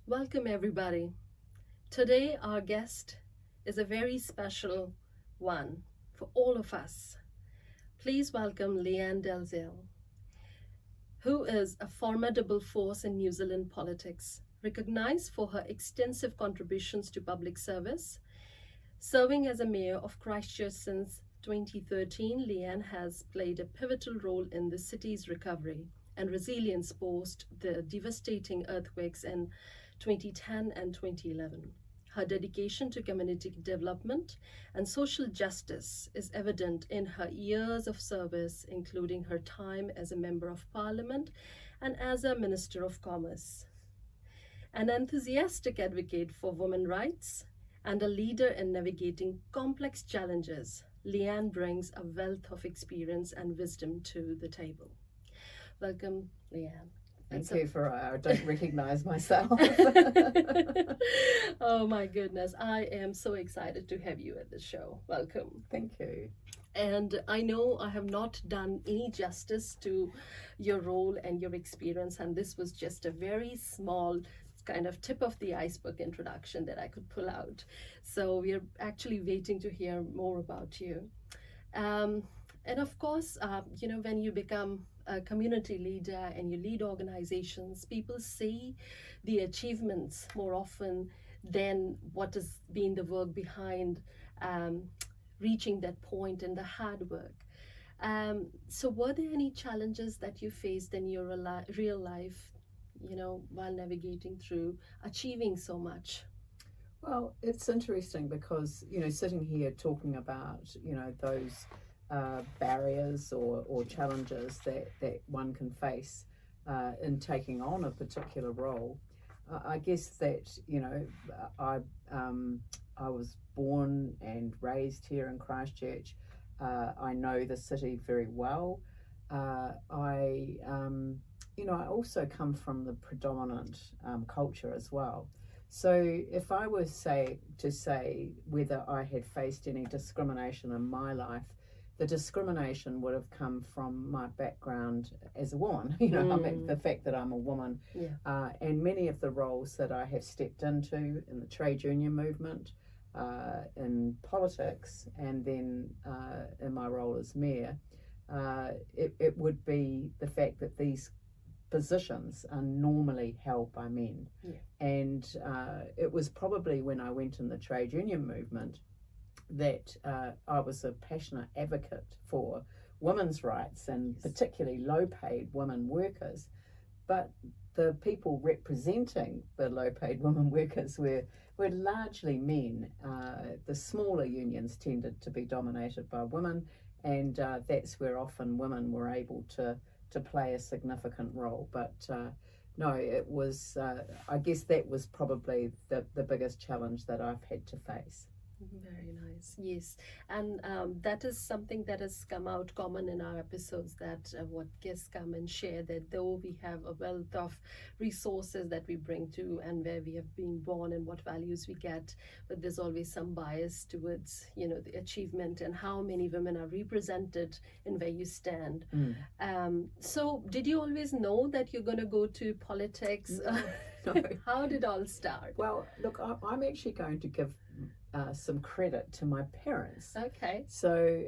Welcome, everybody. Today, our guest is a very special one for all of us. Please welcome Lianne Dalziel, who is a formidable force in New Zealand politics, recognized for her extensive contributions to public service. Serving as a mayor of Christchurch since 2013, Lianne has played a pivotal role in the city's recovery and resilience post the devastating earthquakes in 2010 and 2011. Her dedication to community development and social justice is evident in her years of service, including her time as a Member of Parliament and as a Minister of Commerce. An enthusiastic advocate for women's rights and a leader in navigating complex challenges, Lianne brings a wealth of experience and wisdom to the table. Welcome, Lianne. Thank you, Fariya. I don't recognize myself. Oh my goodness, I am so excited to have you at the show. Welcome. Thank you. And I know I have not done any justice to your role and your experience, and this was just a very small kind of tip of the iceberg introduction that I could pull out. So we're actually waiting to hear more about you. And of course, when you become a community leader and you lead organizations, people see the achievements more often than what has been the work behind reaching that point and the hard work. So were there any challenges that you faced in your real life, while navigating through achieving so much? Well, it's interesting because, sitting here talking about, those barriers or challenges that one can face in taking on a particular role. I guess that, I was born and raised here in Christchurch. I know the city very well. I also come from the predominant culture as well. So if I was to say whether I had faced any discrimination in my life, the discrimination would have come from my background as a woman. The fact that I'm a woman, and many of the roles that I have stepped into in the trade union movement, in politics, and then in my role as mayor, it would be the fact that these positions are normally held by men. And it was probably when I went in the trade union movement that I was a passionate advocate for women's rights and particularly low paid women workers. But the people representing the low paid women workers were largely men. The smaller unions tended to be dominated by women, and that's where often women were able to play a significant role. But no, it was, I guess that was probably the biggest challenge that I've had to face. Very nice. Yes, and that is something that has come out common in our episodes, that what guests come and share, that though we have a wealth of resources that we bring to and where we have been born and what values we get, but there's always some bias towards the achievement and how many women are represented in where you stand. So did you always know that you're going to go to politics? No. How did it all start? Well, look, I'm actually going to give some credit to my parents. Okay. So,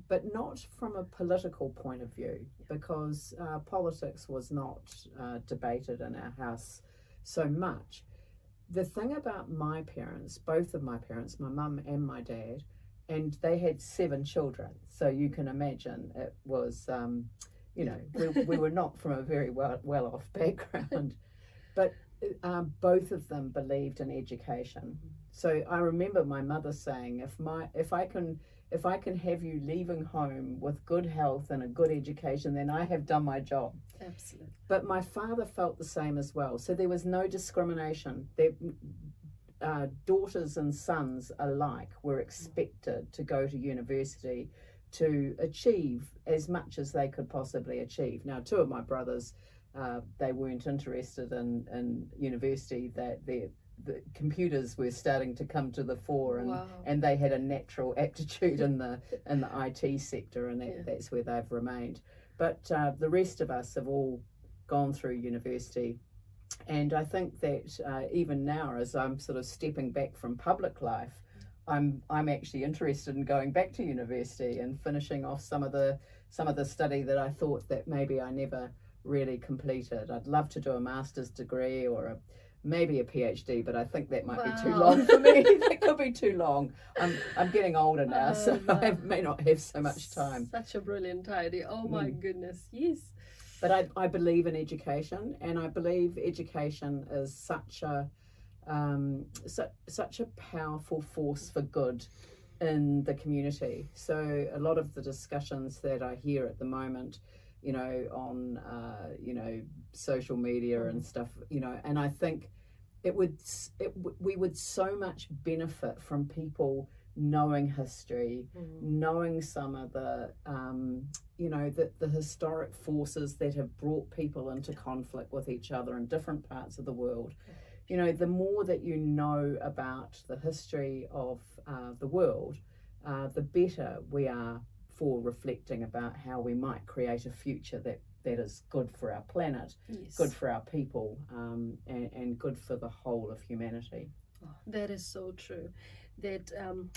but not from a political point of view, because politics was not debated in our house so much. The thing about my parents, both of my parents, my mum and my dad, and they had 7 children. So you can imagine it was, we were not from a very well-off background, but both of them believed in education. So I remember my mother saying, if I can have you leaving home with good health and a good education, then I have done my job. Absolutely. But my father felt the same as well. So there was no discrimination. Daughters and sons alike were expected to go to university to achieve as much as they could possibly achieve. Now, 2 of my brothers, they weren't interested in university. That the computers were starting to come to the fore, and they had a natural aptitude in the IT sector, and that's where they've remained. But the rest of us have all gone through university And I think that even now, as I'm sort of stepping back from public life, I'm actually interested in going back to university and finishing off some of the study that I thought that maybe I never really completed. I'd love to do a master's degree or maybe a PhD, but I think that might be too long for me. That could be too long. I'm getting older now, so I may not have so much time. Such a brilliant idea. Oh my goodness, yes. But I believe in education, and I believe education is such a powerful force for good in the community. So a lot of the discussions that I hear at the moment, on social media and stuff, and I think we would so much benefit from people knowing history, knowing some of the the historic forces that have brought people into conflict with each other in different parts of the world. The more that you know about the history of the world, the better we are for reflecting about how we might create a future that is good for our planet, good for our people, and good for the whole of humanity. Oh, that is so true. That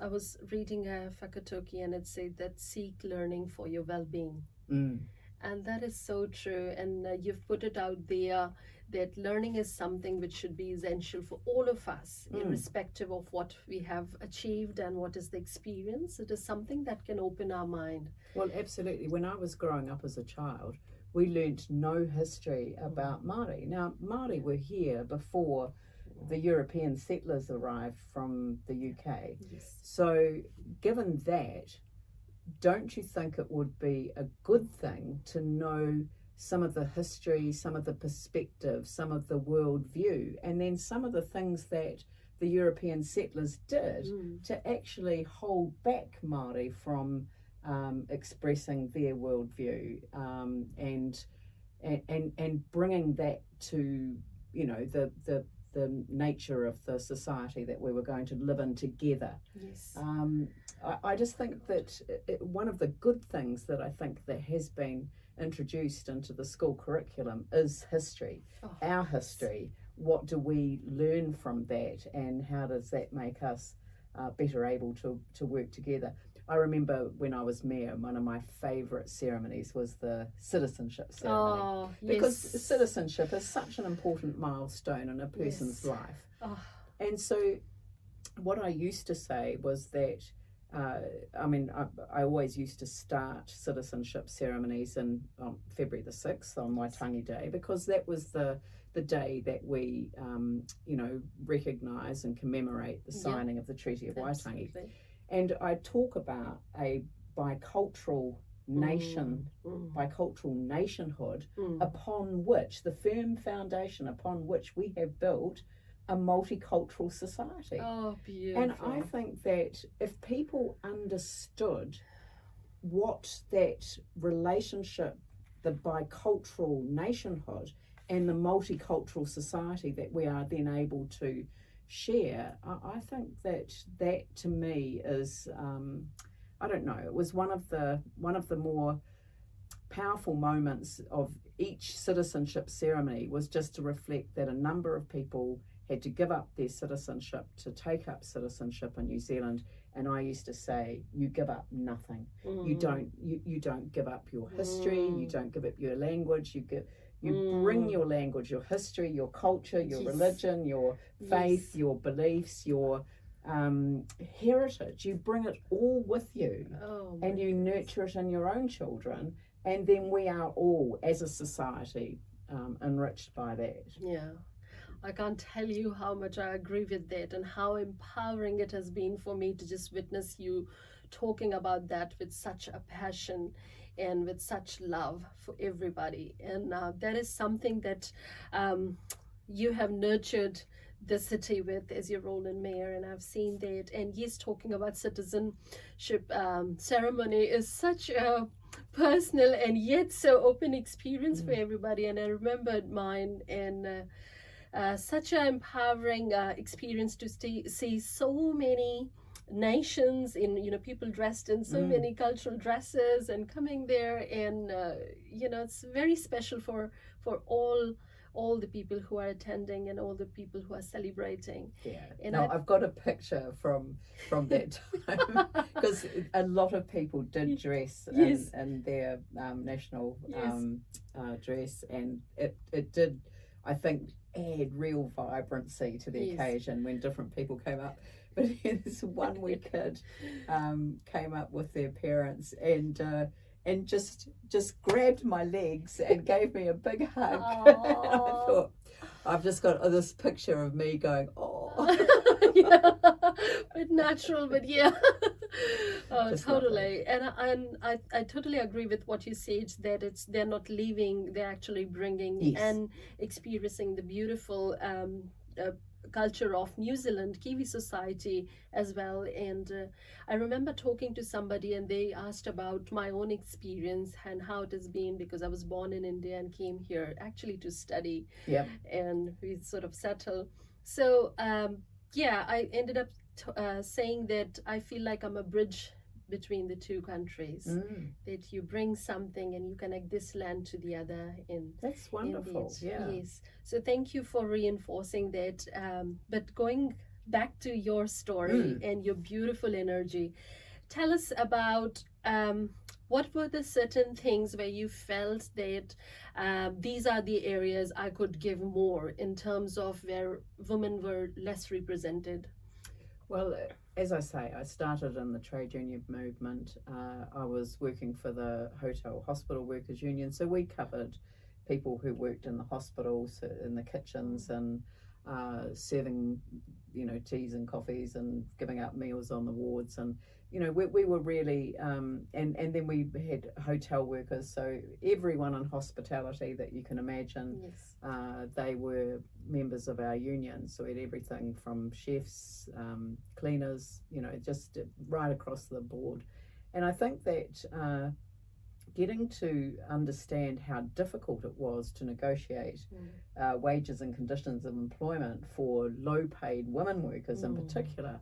I was reading a Fakatoki, and it said that seek learning for your well-being. And that is so true. And you've put it out there that learning is something which should be essential for all of us, irrespective of what we have achieved and what is the experience. It is something that can open our mind. Well, absolutely. When I was growing up as a child, we learnt no history about Māori. Now, Māori were here before the European settlers arrived from the UK. Yes. So, given that, don't you think it would be a good thing to know some of the history, some of the perspective, some of the worldview, and then some of the things that the European settlers did to actually hold back Māori from expressing their worldview, and bringing that to the nature of the society that we were going to live in together. Yes. I just think that one of the good things that I think that has been introduced into the school curriculum is history, our history. What do we learn from that, and how does that make us better able to work together? I remember when I was mayor, one of my favourite ceremonies was the citizenship ceremony. Because citizenship is such an important milestone in a person's life. And so what I used to say was that, I always used to start citizenship ceremonies on February the 6th, on Waitangi Day, because that was the day that we, recognise and commemorate the signing of the Treaty of Waitangi. Absolutely. And I talk about a bicultural nation, bicultural nationhood, upon which, the firm foundation upon which we have built a multicultural society. Oh, beautiful. And I think that if people understood what that relationship, the bicultural nationhood and the multicultural society that we are then able to share, I think that to me is, I don't know, it was one of the more powerful moments of each citizenship ceremony, was just to reflect that a number of people had to give up their citizenship to take up citizenship in New Zealand. And I used to say, you give up nothing. You don't give up your history, you don't give up your language, you bring your language, your history, your culture, your religion, your faith, your beliefs, your heritage. You bring it all with you, and you nurture it in your own children, and then we are all, as a society, enriched by that. Yeah. I can't tell you how much I agree with that, and how empowering it has been for me to just witness you talking about that with such a passion and with such love for everybody. And that is something that you have nurtured the city with as your role in mayor, and I've seen that. And yes, talking about citizenship ceremony is such a personal and yet so open experience for everybody. And I remembered mine, and such an empowering experience to see so many nations in people dressed in so many cultural dresses and coming there, and it's very special for all all the people who are attending and all the people who are celebrating. Yeah. And No, I've got a picture from that time because a lot of people did dress Yes. in their national Yes. dress, and it did, I think, add real vibrancy to the Yes. occasion when different people came up. But this one wee kid came up with their parents and just grabbed my legs and gave me a big hug. And I thought, I've just got this picture of me going, oh. Yeah, but natural, but yeah. Oh, Just totally. And I totally agree with what you said, that they're not leaving, they're actually bringing Yes. and experiencing the beautiful culture of New Zealand, Kiwi society as well. And I remember talking to somebody and they asked about my own experience and how it has been, because I was born in India and came here actually to study. Yep. And we sort of settle. So yeah, I ended up saying that I feel like I'm a bridge between the two countries, that you bring something and you connect this land to the other. That's wonderful. Yeah. Yes. So thank you for reinforcing that. But going back to your story and your beautiful energy, tell us about what were the certain things where you felt that these are the areas I could give more in terms of where women were less represented? Well, as I say, I started in the trade union movement. I was working for the Hospital Workers Union, so we covered people who worked in the hospitals, in the kitchens, and serving, teas and coffees and giving out meals on the wards. And we were really, and then we had hotel workers, so everyone in hospitality that you can imagine. Yes. They were members of our union, so we had everything from chefs, cleaners, just right across the board. And I think that getting to understand how difficult it was to negotiate wages and conditions of employment for low-paid women workers in particular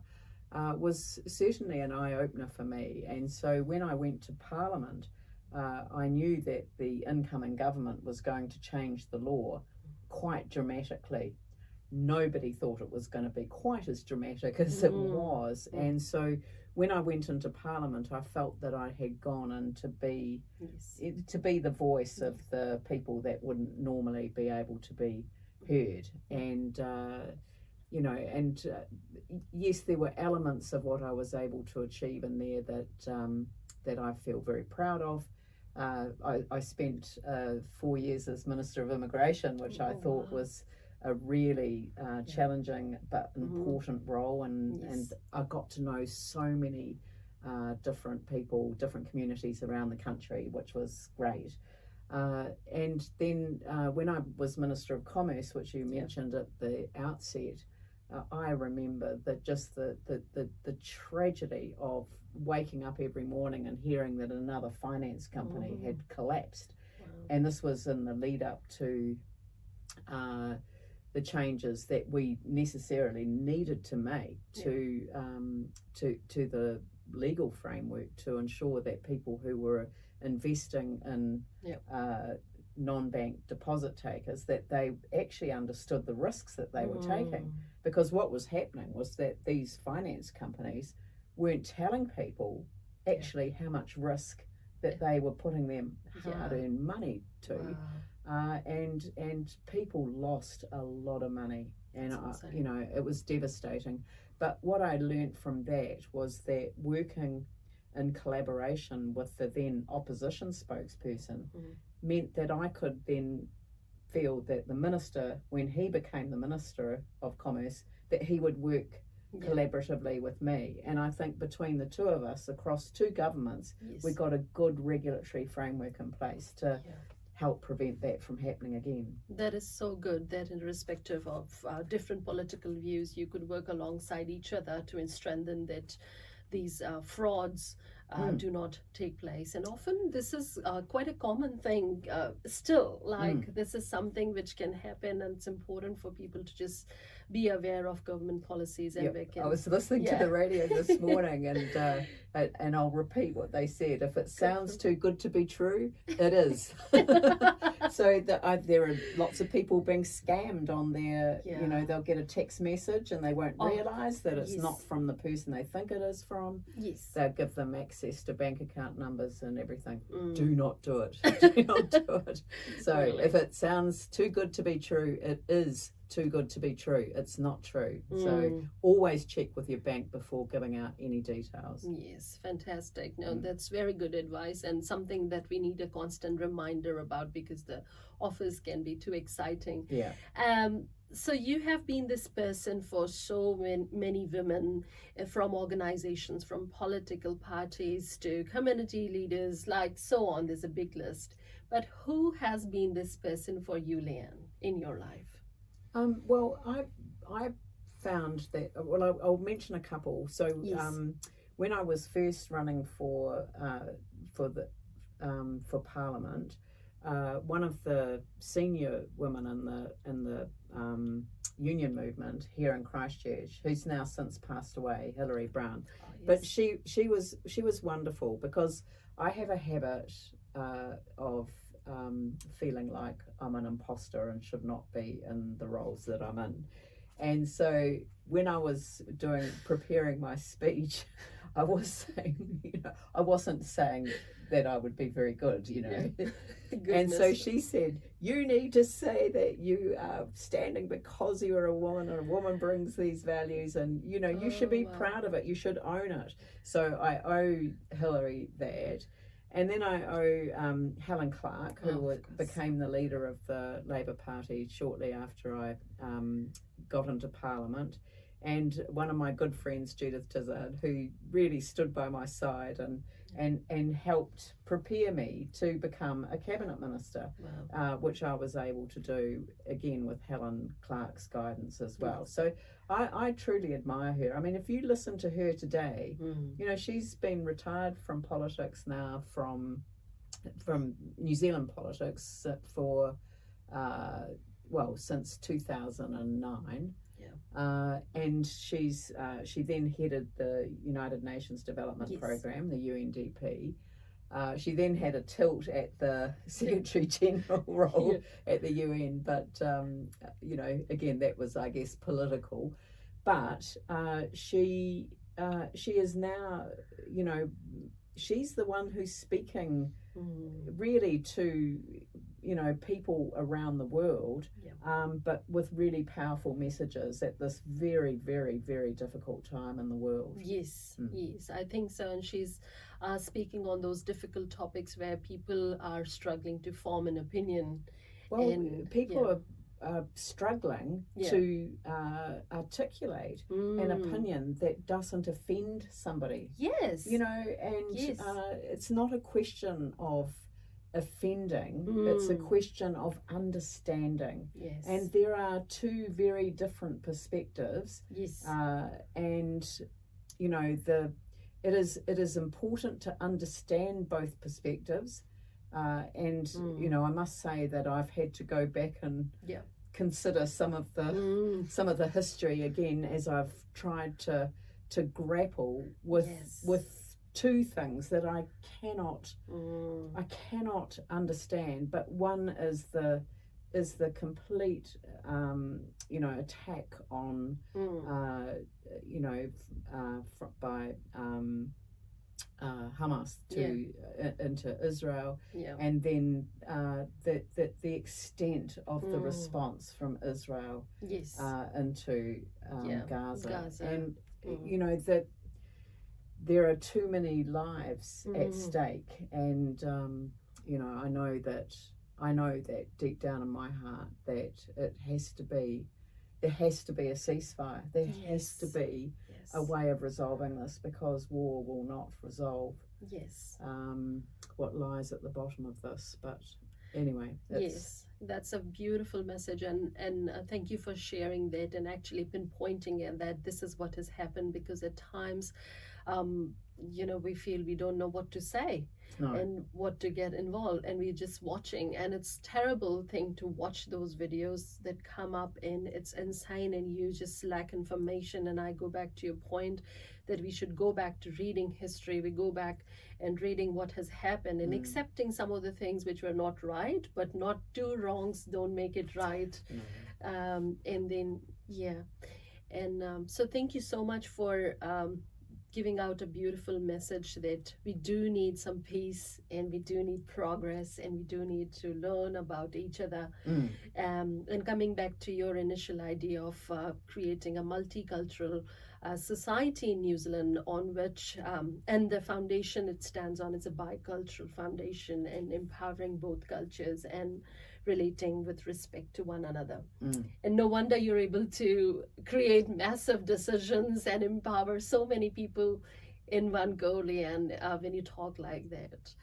was certainly an eye-opener for me. And so when I went to Parliament, I knew that the incoming government was going to change the law quite dramatically. Nobody thought it was going to be quite as dramatic as it was. And so when I went into Parliament, I felt that I had gone in to be the voice of the people that wouldn't normally be able to be heard. And yes, there were elements of what I was able to achieve in there that I feel very proud of. I spent 4 years as Minister of Immigration, which I thought was a really challenging but important role, and I got to know so many different people, different communities around the country, which was great. And then when I was Minister of Commerce, which you mentioned at the outset, I remember that just the tragedy of waking up every morning and hearing that another finance company had collapsed. And this was in the lead up to the changes that we necessarily needed to make to the legal framework to ensure that people who were investing in non-bank deposit takers, that they actually understood the risks that they were taking. Because what was happening was that these finance companies weren't telling people actually how much risk that they were putting them hard-earned money to. And people lost a lot of money, and it was devastating. But what I learned from that was that working in collaboration with the then opposition spokesperson meant that I could then feel that the minister, when he became the Minister of Commerce, that he would work collaboratively with me. And I think between the two of us across two governments, we got a good regulatory framework in place to help prevent that from happening again. That is so good, that irrespective of different political views, you could work alongside each other to strengthen that these frauds do not take place. And often this is quite a common thing still. Like this is something which can happen, and it's important for people to just be aware of government policies. And I was listening to the radio this morning, and I'll repeat what they said. If it sounds too good to be true, it is. So there are lots of people being scammed on their, they'll get a text message and they won't realise that it's not from the person they think it is from. Yes. They'll give them access to bank account numbers and everything. Do not do it. Do not do it. So if it sounds too good to be true, it is too good to be true. It's not true. So always check with your bank before giving out any details. Yes, fantastic. No, that's very good advice, and something that we need a constant reminder about, because the offers can be too exciting. Yeah. So you have been this person for so many women, from organizations, from political parties to community leaders, like so on. There's a big list. But who has been this person for you, Lianne, in your life? Well, I found that. Well, I'll mention a couple. So when I was first running for Parliament, one of the senior women in the union movement here in Christchurch, who's now since passed away, Hilary Brown. Oh, yes. But she was wonderful, because I have a habit of feeling like I'm an imposter and should not be in the roles that I'm in. And so when I was preparing my speech, I was saying, I wasn't saying that I would be very good, And so she said, you need to say that you are standing because you're a woman, and a woman brings these values, and you should be proud of it, you should own it. So I owe Hilary that. And then I owe Helen Clark, who became the leader of the Labour Party shortly after I got into Parliament, and one of my good friends, Judith Tizard, who really stood by my side and helped prepare me to become a cabinet minister, which I was able to do again with Helen Clark's guidance as well. So I truly admire her. I mean, if you listen to her today, she's been retired from politics now, from New Zealand politics for since 2009. And she then headed the United Nations Development Program, the UNDP. She then had a tilt at the Secretary General role at the UN, but again, that was, I guess, political. But she is now, she's the one who's speaking really to people around the world, but with really powerful messages at this very, very, very difficult time in the world. Yes, I think so. And she's speaking on those difficult topics where people are struggling to form an opinion. Well, people are struggling to articulate an opinion that doesn't offend somebody. Yes. It's not a question of offending, it's a question of understanding. Yes. And there are two very different perspectives. Yes. It is important to understand both perspectives. I must say that I've had to go back and consider some of the history again, as I've tried to grapple with two things that I cannot understand. But one is the complete attack on by Hamas into Israel, and then the extent of the response from Israel into Gaza. And that there are too many lives at stake, and I know that deep down in my heart that there has to be a ceasefire. There has to be a way of resolving this, because war will not resolve what lies at the bottom of this. But anyway, that's a beautiful message, and thank you for sharing that and actually pinpointing it, that this is what has happened, because at times we feel we don't know what to say No. and what to get involved, and we're just watching, and it's terrible thing to watch those videos that come up, and it's insane, and you just lack information. And I go back to your point that we should go back to reading history. We go back and reading what has happened and accepting some of the things which were not right, but not two wrongs don't make it right. And then so thank you so much for giving out a beautiful message that we do need some peace, and we do need progress, and we do need to learn about each other. And coming back to your initial idea of creating a multicultural society in New Zealand, on which and the foundation it stands on is a bicultural foundation, and empowering both cultures and relating with respect to one another. And no wonder you're able to create massive decisions and empower so many people in one go, Lianne, when you talk like that.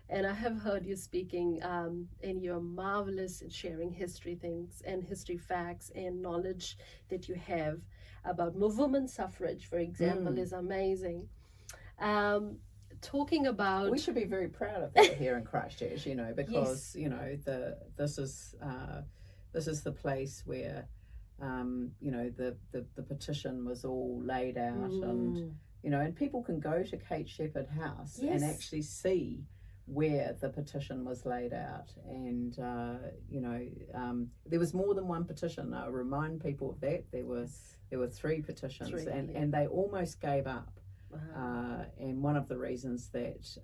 And I have heard you speaking, and you're marvelous at sharing history things and history facts and knowledge that you have about women's suffrage, for example, is amazing. Talking about, we should be very proud of that here in Christchurch, because Yes. This is the place where the petition was all laid out, and people can go to Kate Shepherd House Yes. and actually see where the petition was laid out. And there was more than one petition. I'll remind people of that. There were 3 petitions. Three, and yeah. and they almost gave up. Wow. And one of the reasons that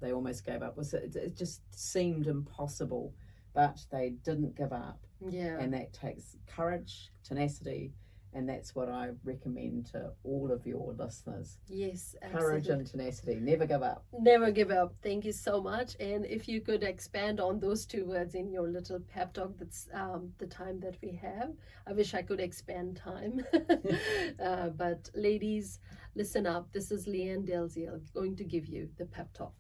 they almost gave up was that it just seemed impossible, but they didn't give up. Yeah. And that takes courage, tenacity, and that's what I recommend to all of your listeners. Yes, Courage absolutely. and tenacity. Never give up. Never give up. Thank you so much. And if you could expand on those 2 words in your little pep talk, that's the time that we have. I wish I could expand time. But ladies, listen up. This is Lianne Dalziel going to give you the pep talk.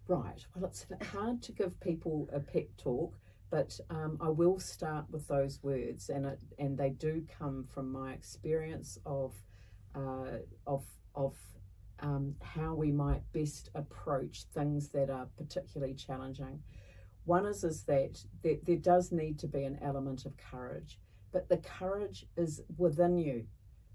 Right. Well, it's hard to give people a pep talk, but I will start with those words, and they do come from my experience of how we might best approach things that are particularly challenging. One is that there does need to be an element of courage, but the courage is within you.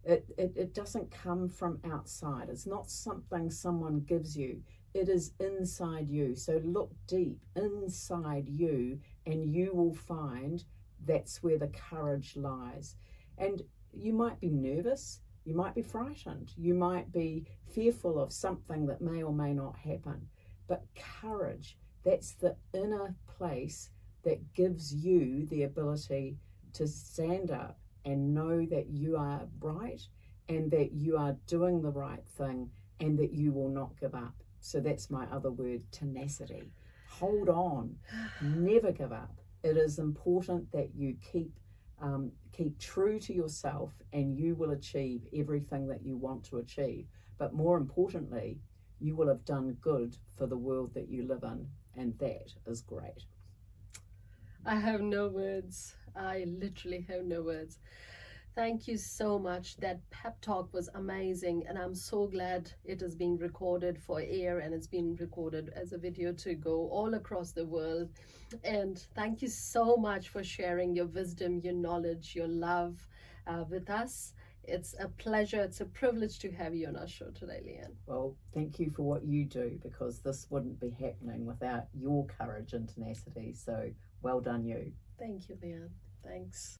It doesn't come from outside. It's not something someone gives you. It is inside you. So look deep inside you, and you will find that's where the courage lies. And you might be nervous, you might be frightened, you might be fearful of something that may or may not happen. But courage, that's the inner place that gives you the ability to stand up and know that you are right, and that you are doing the right thing, and that you will not give up. So that's my other word, tenacity. Hold on, never give up. It is important that you keep true to yourself, and you will achieve everything that you want to achieve. But more importantly, you will have done good for the world that you live in, and that is great. I have no words. I literally have no words. Thank you so much. That pep talk was amazing, and I'm so glad it is being recorded for air, and it's been recorded as a video to go all across the world. And thank you so much for sharing your wisdom, your knowledge, your love with us. It's a pleasure, it's a privilege to have you on our show today, Lianne. Well, thank you for what you do, because this wouldn't be happening without your courage and tenacity. So well done you. Thank you, Lianne. Thanks.